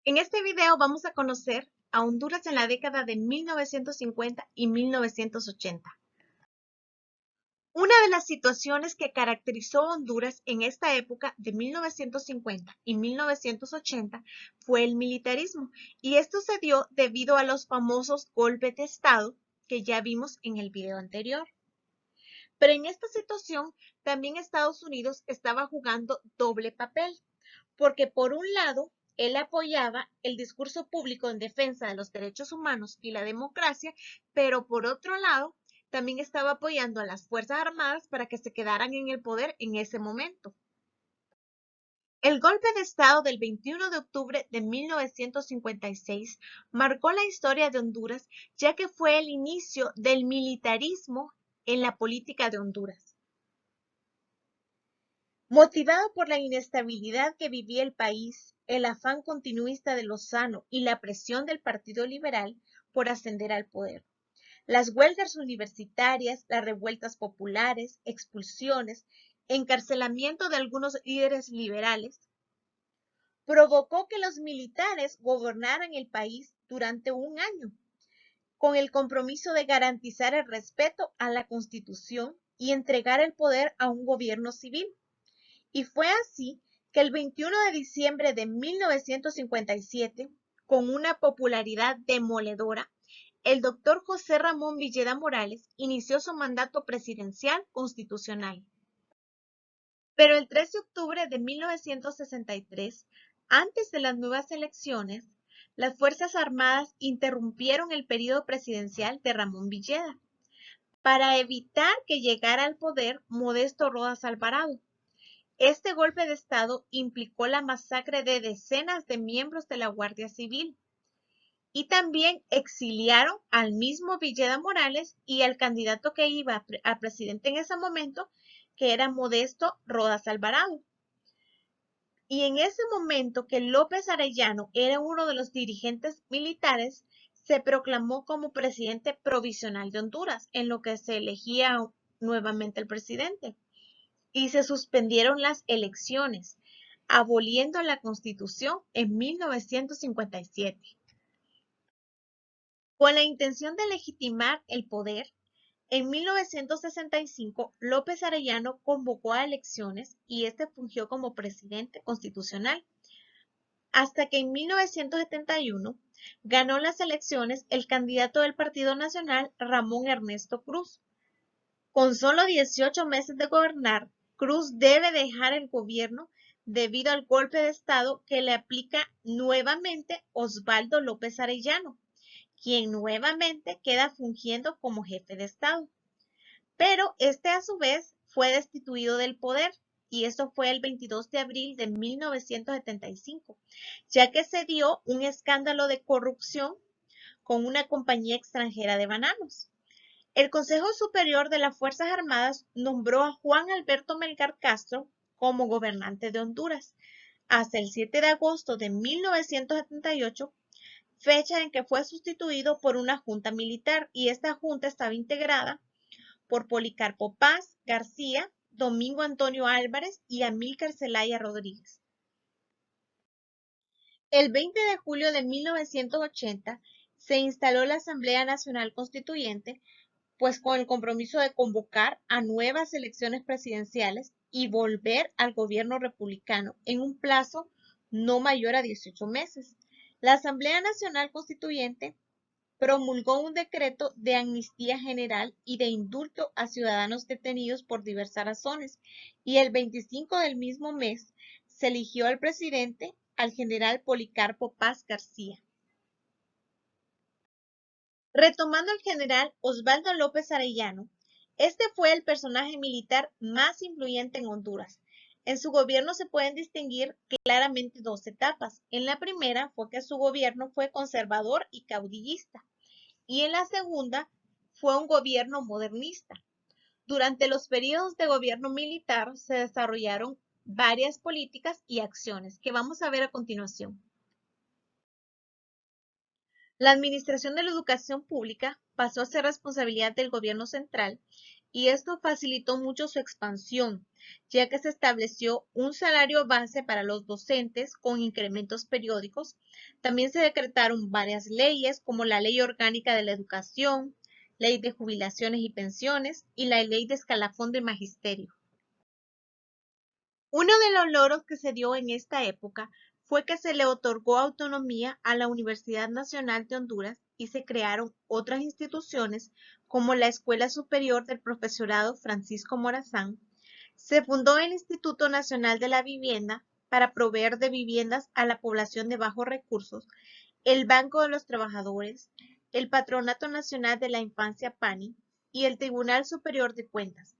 En este video vamos a conocer a Honduras en la década de 1950 y 1980. Una de las situaciones que caracterizó a Honduras en esta época de 1950 y 1980 fue el militarismo, y esto se dio debido a los famosos golpes de Estado que ya vimos en el video anterior. Pero en esta situación también Estados Unidos estaba jugando doble papel, porque por un lado, él apoyaba el discurso público en defensa de los derechos humanos y la democracia, pero por otro lado, también estaba apoyando a las Fuerzas Armadas para que se quedaran en el poder en ese momento. El golpe de Estado del 21 de octubre de 1956 marcó la historia de Honduras, ya que fue el inicio del militarismo en la política de Honduras. Motivado por la inestabilidad que vivía el país, el afán continuista de Lozano y la presión del Partido Liberal por ascender al poder, las huelgas universitarias, las revueltas populares, expulsiones, encarcelamiento de algunos líderes liberales, provocó que los militares gobernaran el país durante un año, con el compromiso de garantizar el respeto a la Constitución y entregar el poder a un gobierno civil. Y fue así que el 21 de diciembre de 1957, con una popularidad demoledora, el doctor José Ramón Villeda Morales inició su mandato presidencial constitucional. Pero el 3 de octubre de 1963, antes de las nuevas elecciones, las Fuerzas Armadas interrumpieron el periodo presidencial de Ramón Villeda para evitar que llegara al poder Modesto Rodas Alvarado. Este golpe de Estado implicó la masacre de decenas de miembros de la Guardia Civil y también exiliaron al mismo Villeda Morales y al candidato que iba a presidente en ese momento, que era Modesto Rodas Alvarado. Y en ese momento que López Arellano era uno de los dirigentes militares, se proclamó como presidente provisional de Honduras, en lo que se elegía nuevamente el presidente. Y se suspendieron las elecciones, aboliendo la Constitución en 1957. Con la intención de legitimar el poder, en 1965 López Arellano convocó a elecciones y este fungió como presidente constitucional, hasta que en 1971 ganó las elecciones el candidato del Partido Nacional, Ramón Ernesto Cruz. Con solo 18 meses de gobernar, Cruz debe dejar el gobierno debido al golpe de Estado que le aplica nuevamente Osvaldo López Arellano, quien nuevamente queda fungiendo como jefe de Estado. Pero este a su vez fue destituido del poder, y esto fue el 22 de abril de 1975, ya que se dio un escándalo de corrupción con una compañía extranjera de bananos. El Consejo Superior de las Fuerzas Armadas nombró a Juan Alberto Melgar Castro como gobernante de Honduras hasta el 7 de agosto de 1978, fecha en que fue sustituido por una junta militar, y esta junta estaba integrada por Policarpo Paz García, Domingo Antonio Álvarez y Amílcar Zelaya Rodríguez. El 20 de julio de 1980 se instaló la Asamblea Nacional Constituyente, pues con el compromiso de convocar a nuevas elecciones presidenciales y volver al gobierno republicano en un plazo no mayor a 18 meses. La Asamblea Nacional Constituyente promulgó un decreto de amnistía general y de indulto a ciudadanos detenidos por diversas razones, y el 25 del mismo mes se eligió al presidente, al general Policarpo Paz García. Retomando al general Osvaldo López Arellano, este fue el personaje militar más influyente en Honduras. En su gobierno se pueden distinguir claramente dos etapas. En la primera fue que su gobierno fue conservador y caudillista, y en la segunda fue un gobierno modernista. Durante los periodos de gobierno militar se desarrollaron varias políticas y acciones que vamos a ver a continuación. La administración de la educación pública pasó a ser responsabilidad del gobierno central, y esto facilitó mucho su expansión, ya que se estableció un salario base para los docentes con incrementos periódicos. También se decretaron varias leyes, como la Ley Orgánica de la Educación, Ley de Jubilaciones y Pensiones y la Ley de Escalafón de Magisterio. Uno de los logros que se dio en esta época fue que se le otorgó autonomía a la Universidad Nacional de Honduras y se crearon otras instituciones como la Escuela Superior del Profesorado Francisco Morazán. Se fundó el Instituto Nacional de la Vivienda para proveer de viviendas a la población de bajos recursos, el Banco de los Trabajadores, el Patronato Nacional de la Infancia PANI y el Tribunal Superior de Cuentas.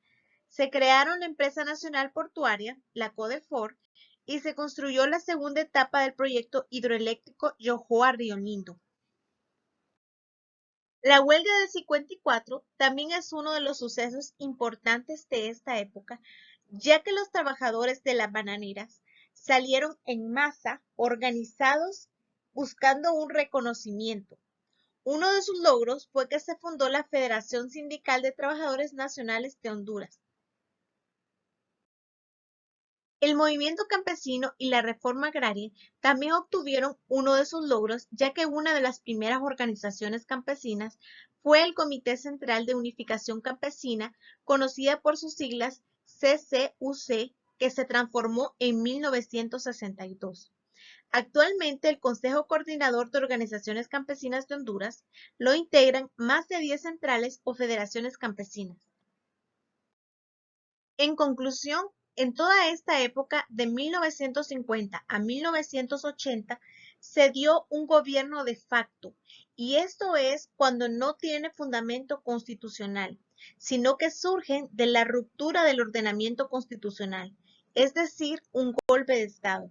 Se crearon la Empresa Nacional Portuaria, la CODEFOR, y se construyó la segunda etapa del proyecto hidroeléctrico Yojoa-Río Lindo. La huelga del 54 también es uno de los sucesos importantes de esta época, ya que los trabajadores de las bananeras salieron en masa, organizados, buscando un reconocimiento. Uno de sus logros fue que se fundó la Federación Sindical de Trabajadores Nacionales de Honduras. El movimiento campesino y la reforma agraria también obtuvieron uno de sus logros, ya que una de las primeras organizaciones campesinas fue el Comité Central de Unificación Campesina, conocida por sus siglas CCUC, que se transformó en 1962. Actualmente, el Consejo Coordinador de Organizaciones Campesinas de Honduras lo integran más de 10 centrales o federaciones campesinas. En conclusión, en toda esta época de 1950 a 1980 se dio un gobierno de facto, y esto es cuando no tiene fundamento constitucional, sino que surgen de la ruptura del ordenamiento constitucional, es decir, un golpe de Estado.